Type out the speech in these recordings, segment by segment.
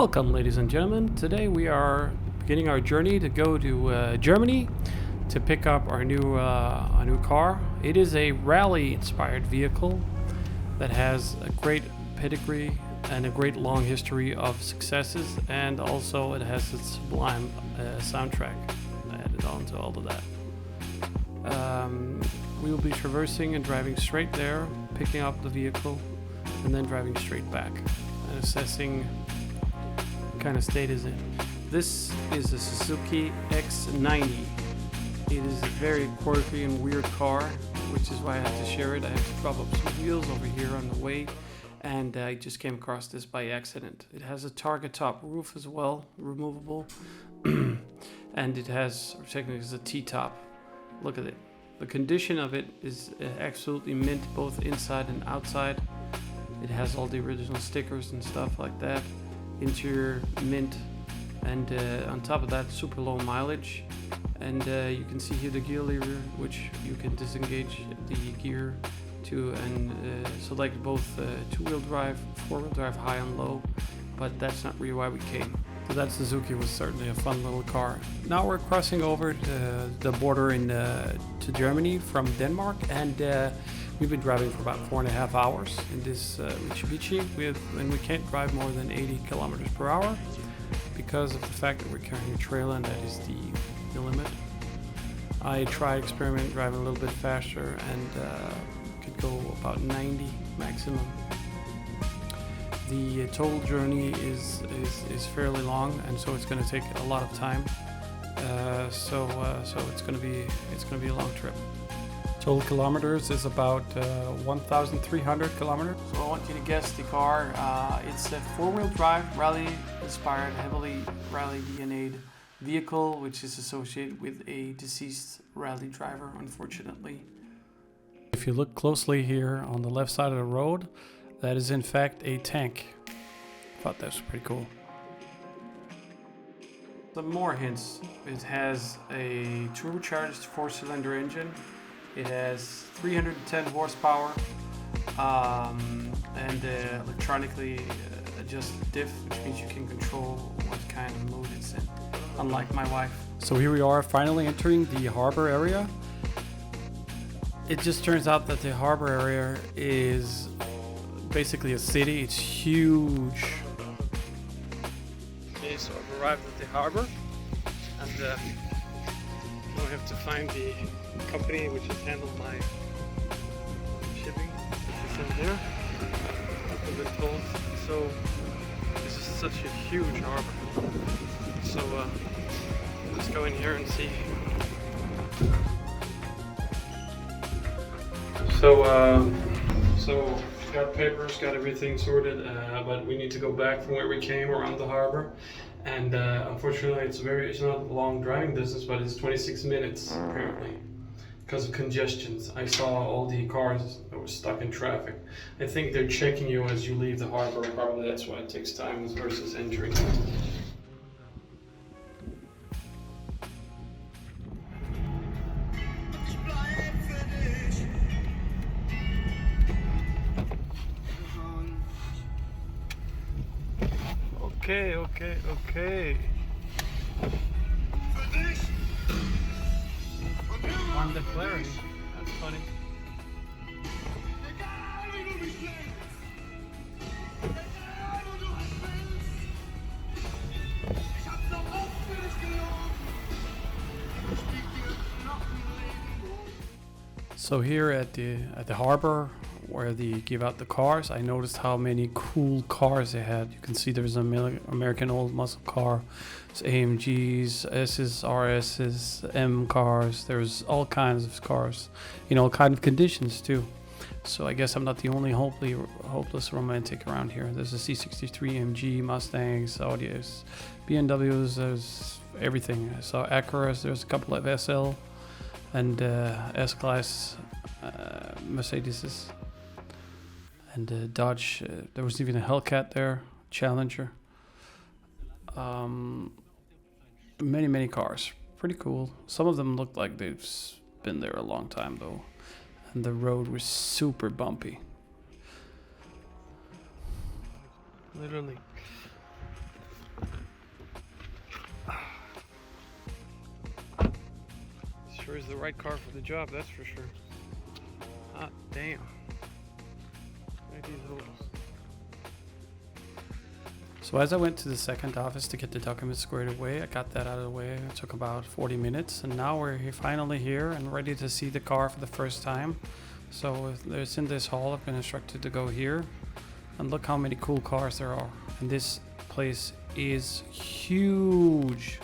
Welcome, ladies and gentlemen. Today we are beginning our journey to go to Germany to pick up our new car. It is a rally-inspired vehicle that has a great pedigree and a great long history of successes, and also it has its sublime soundtrack added on to all of that. We will be traversing and driving straight there, picking up the vehicle, and then driving straight back and assessing what kind of state is in. This is a Suzuki X90. It is a very quirky and weird car, which is why I had to share it. I had to drop up some wheels over here on the way, and I just came across this by accident. It has a Targa top roof as well, removable, and it has, technically, it's a T-top. Look at it. The condition of it is absolutely mint, both inside and outside. It has all the original stickers and stuff like that. Interior mint, and on top of that, super low mileage. And you can see here the gear lever, which you can disengage the gear to and select both two-wheel drive, four-wheel drive, high and low. But that's not really why we came. So that Suzuki was certainly a fun little car. Now we're crossing over the border to Germany from Denmark, and we've been driving for about 4.5 hours in this Mitsubishi, and we can't drive more than 80 kilometers per hour because of the fact that we're carrying a trailer, and that is the limit. I tried experiment driving a little bit faster and could go about 90 maximum. The total journey is fairly long, and so it's going to take a lot of time. So it's going to be a long trip. Total kilometers is about 1,300 kilometers. So I want you to guess the car. It's a four-wheel drive, rally-inspired, heavily rally DNA'd vehicle, which is associated with a deceased rally driver, unfortunately. If you look closely here on the left side of the road, that is in fact a tank. Thought that was pretty cool. Some more hints. It has a turbocharged 4-cylinder engine. It has 310 horsepower and electronically adjusted diff, which means you can control what kind of mood it's in, unlike my wife. So here we are, finally entering the harbor area. It just turns out that the harbor area is basically a city. It's huge. Okay, so I've arrived at the harbor, and now I have to find the company which has handled my shipping. It's in here, I've been told. So this is such a huge harbor. So let's go in here and see. So got papers, got everything sorted, but we need to go back from where we came around the harbor. And unfortunately, it's not a long driving distance, but it's 26 minutes apparently because of congestions. I saw all the cars that were stuck in traffic. I think they're checking you as you leave the harbor. Probably that's why it takes time versus entering. Okay. On the clarity. That's funny. So here at the harbor, where they give out the cars, I noticed how many cool cars they had. You can see there's an American old muscle car, there's AMGs, S's, RS's, M cars. There's all kinds of cars, all kind of conditions too. So I guess I'm not the only hopeless romantic around here. There's a C63 MG, Mustangs, Audis, BMWs, there's everything. I saw Acuras, there's a couple of SL and S-Class Mercedeses. And Dodge, there was even a Hellcat there, Challenger. Many cars, pretty cool. Some of them looked like they've been there a long time though. And the road was super bumpy. Literally. Sure is the right car for the job, that's for sure. Ah, damn. Look at these holes. So as I went to the second office to get the documents squared away, I got that out of the way. It took about 40 minutes, and now we're finally here and ready to see the car for the first time. So there's in this hall. I've been instructed to go here, and look how many cool cars there are. And this place is huge.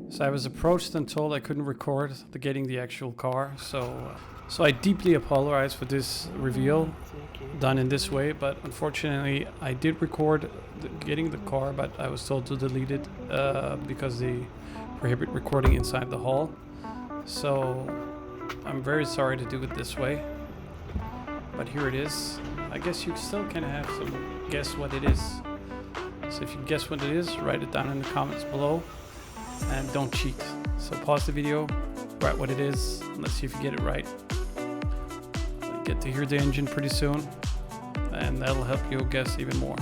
So I was approached and told I couldn't record getting the actual car, so I deeply apologize for this reveal done in this way, but unfortunately I did record getting the car, but I was told to delete it because they prohibit recording inside the hall. So I'm very sorry to do it this way, but here it is. I guess you still can have some guess what it is. So if you guess what it is, write it down in the comments below. And don't cheat. So pause the video, write what it is, and let's see if you get it right. You get to hear the engine pretty soon, and that'll help you guess even more.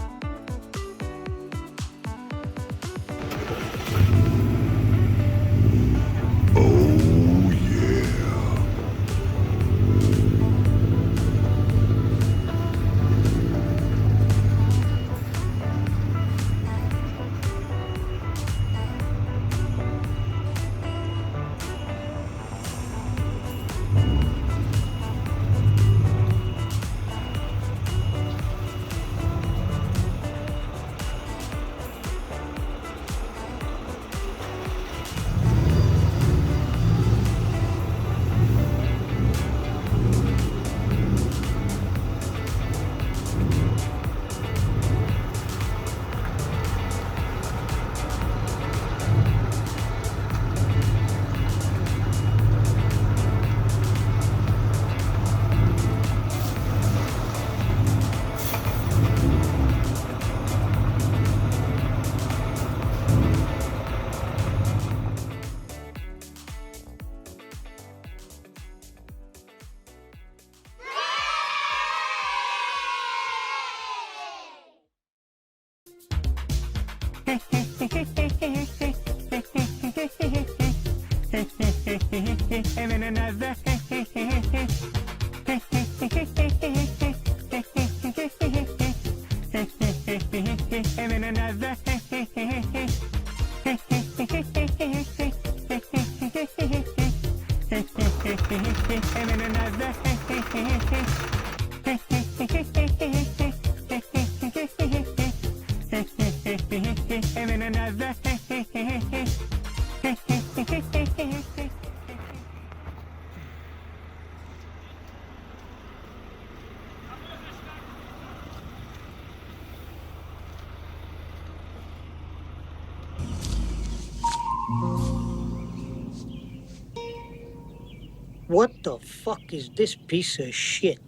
What the fuck is this piece of shit?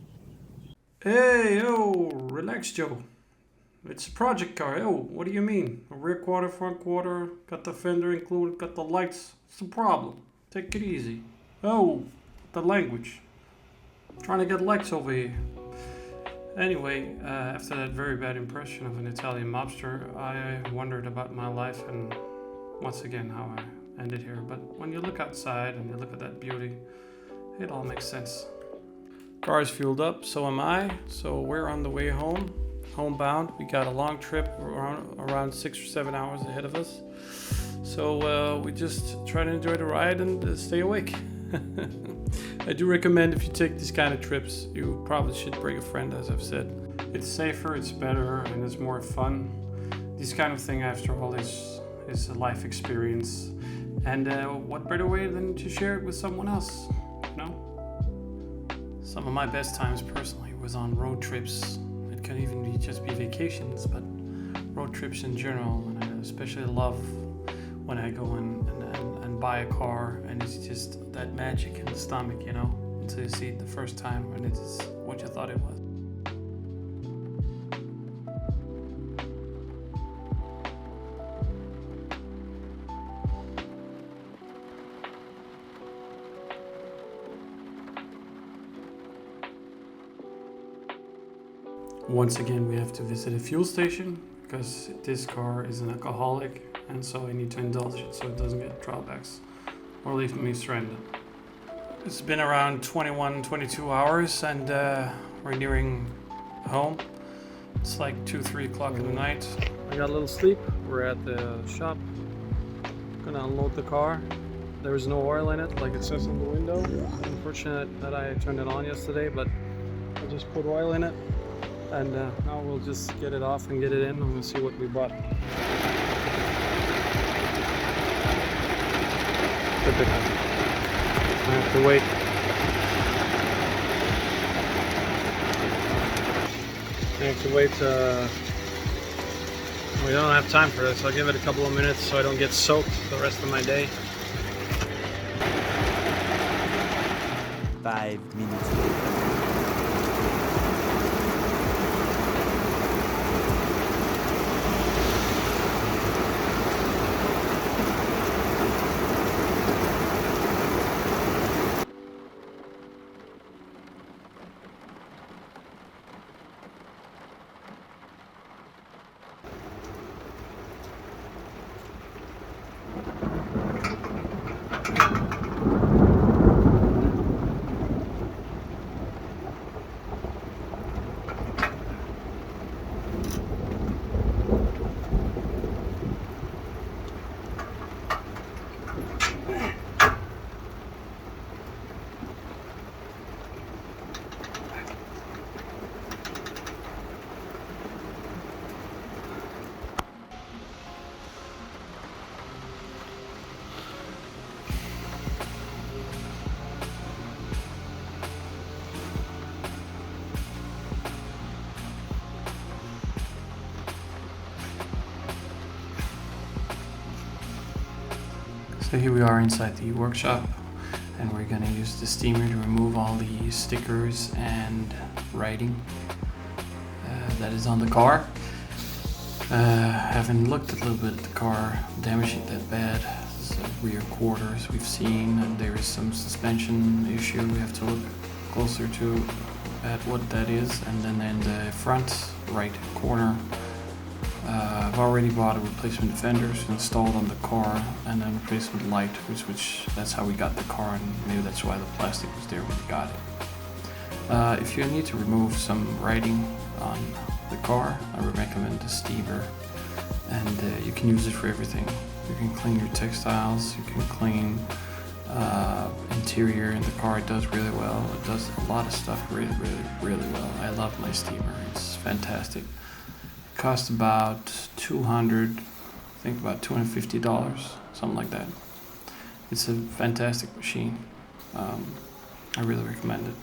Hey, yo, relax, Joe. It's a project car. Oh, what do you mean? A rear quarter, front quarter, got the fender included, got the lights. What's the problem? Take it easy. Oh, the language. Trying to get likes over here. Anyway, after that very bad impression of an Italian mobster, I wondered about my life and once again how I ended here. But when you look outside and you look at that beauty, it all makes sense. Car is fueled up, so am I. So we're on the way home, homebound. We got a long trip around 6 or 7 hours ahead of us. So we just try to enjoy the ride and stay awake. I do recommend if you take these kind of trips, you probably should bring a friend, as I've said. It's safer, it's better, and it's more fun. This kind of thing, after all, is a life experience. And what better way than to share it with someone else, you know? Some of my best times personally was on road trips. It can even just be vacations, but road trips in general. And I especially love when I go and buy a car and it's just that magic in the stomach, you know, until you see it the first time and it's what you thought it was. Once again, we have to visit a fuel station because this car is an alcoholic, and so I need to indulge it so it doesn't get drawbacks or leave me stranded. It's been around 21, 22 hours, and we're nearing home. It's like 2, 3 o'clock in the night. I got a little sleep. We're at the shop. Gonna unload the car. There is no oil in it like it says on the window. Unfortunate that I turned it on yesterday, but I just put oil in it. And now we'll just get it off and get it in, and we'll see what we bought. I have to wait. I have to wait. We don't have time for this. I'll give it a couple of minutes so I don't get soaked the rest of my day. 5 minutes later. So here we are inside the workshop, and we're gonna use the steamer to remove all the stickers and writing that is on the car. Having looked a little bit at the car, damage ain't that bad. This is rear quarters we've seen, and there is some suspension issue we have to look closer to at what that is. And then in the front right corner, I've already bought a replacement fenders installed on the car, and then replacement light, which that's how we got the car, and maybe that's why the plastic was there when we got it. If you need to remove some writing on the car, I would recommend the steamer, and you can use it for everything. You can clean your textiles, you can clean interior in the car. It does really well. It does a lot of stuff really well. I love my steamer. It's fantastic. Cost about $250, something like that. It's a fantastic machine. I really recommend it.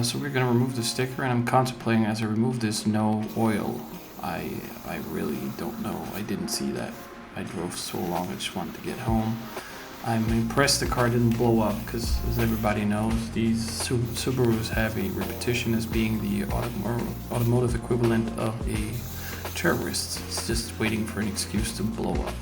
So we're gonna remove the sticker, and I'm contemplating as I remove this no oil. I really don't know. I didn't see that. I drove so long. I just wanted to get home. I'm impressed the car didn't blow up, because as everybody knows, these Subarus have a reputation as being the automotive equivalent of a terrorist. It's just waiting for an excuse to blow up.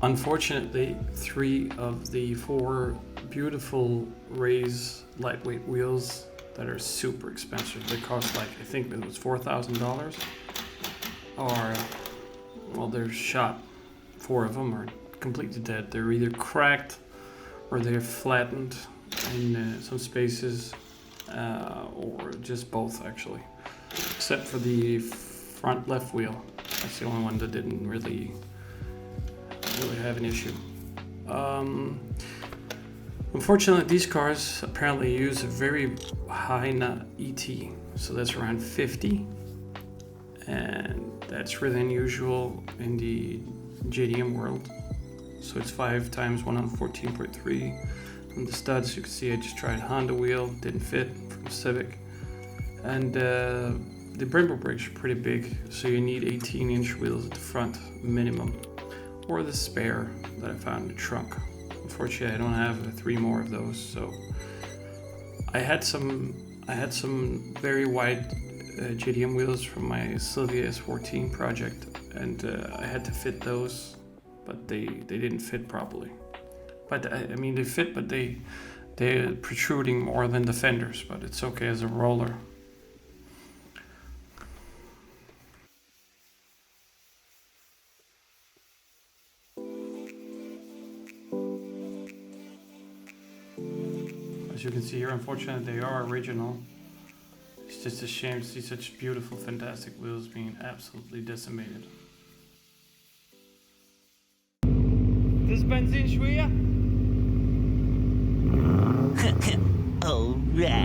Unfortunately, 3 of the 4 beautiful Rays lightweight wheels that are super expensive, they cost like, I think it was $4,000, are, well, they're shot. 4 of them are completely dead. They're either cracked or they're flattened in some spaces, or just both actually, except for the front left wheel. That's the only one that didn't really have an issue. Unfortunately, these cars apparently use a very high ET, so that's around 50, and that's really unusual in the JDM world. So it's 5 times 114.3. From the studs, you can see I just tried Honda wheel, didn't fit from Civic, and the Brembo brakes are pretty big, so you need 18-inch wheels at the front minimum, or the spare that I found in the trunk. Unfortunately, I don't have 3 more of those, so I had some very wide JDM wheels from my Silvia S14 project, and I had to fit those, but they didn't fit properly. But I mean, they fit, but they're protruding more than the fenders, but it's okay as a roller. As you can see here, unfortunately, they are original. It's just a shame to see such beautiful, fantastic wheels being absolutely decimated. Das ist Benzin schwer? Alright.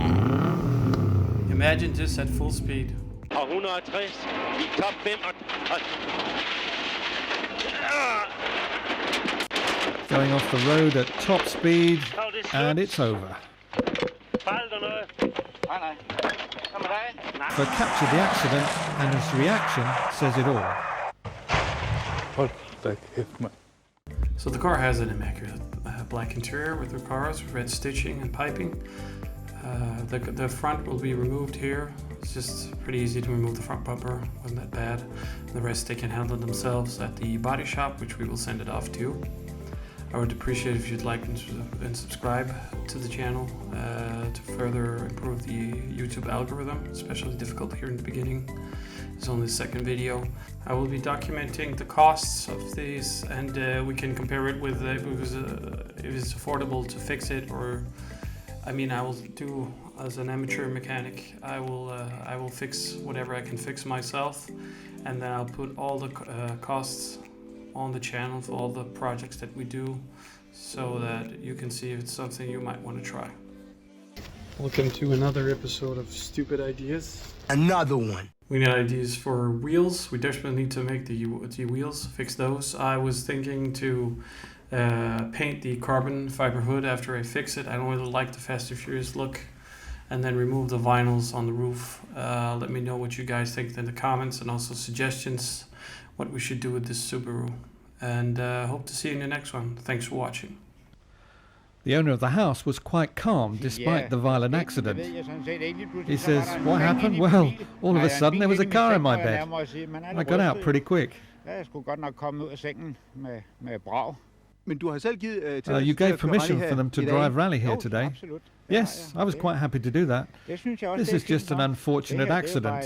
Imagine this at full speed. Og 160 i top 5. Going off the road at top speed, and it's over. Faldt der noget? Nej. Hvad med dig? For captured the accident, and his reaction says it all. So the car has an immaculate black interior with Recaros, red stitching and piping. The front will be removed here. It's just pretty easy to remove the front bumper, wasn't that bad. The rest they can handle themselves at the body shop, which we will send it off to. I would appreciate if you'd like and subscribe to the channel to further improve the YouTube algorithm, especially difficult here in the beginning. It's only the second video. I will be documenting the costs of these, and we can compare it with if it's affordable to fix it, or I mean, I will do as an amateur mechanic. I will fix whatever I can fix myself, and then I'll put all the costs on the channel for all the projects that we do, so that you can see if it's something you might want to try. Welcome to another episode of Stupid Ideas. Another one. We need ideas for wheels. We desperately need to make the wheels, fix those. I was thinking to paint the carbon fiber hood after I fix it. I don't really like the Fast and Furious look. And then remove the vinyls on the roof. Let me know what you guys think in the comments, and also suggestions what we should do with this Subaru. And hope to see you in the next one. Thanks for watching. The owner of the house was quite calm despite the violent accident. He says, "What happened? Well, all of a sudden there was a car in my bed. I got out pretty quick." You gave permission for them to drive rally here today? Yes, I was quite happy to do that. This is just an unfortunate accident.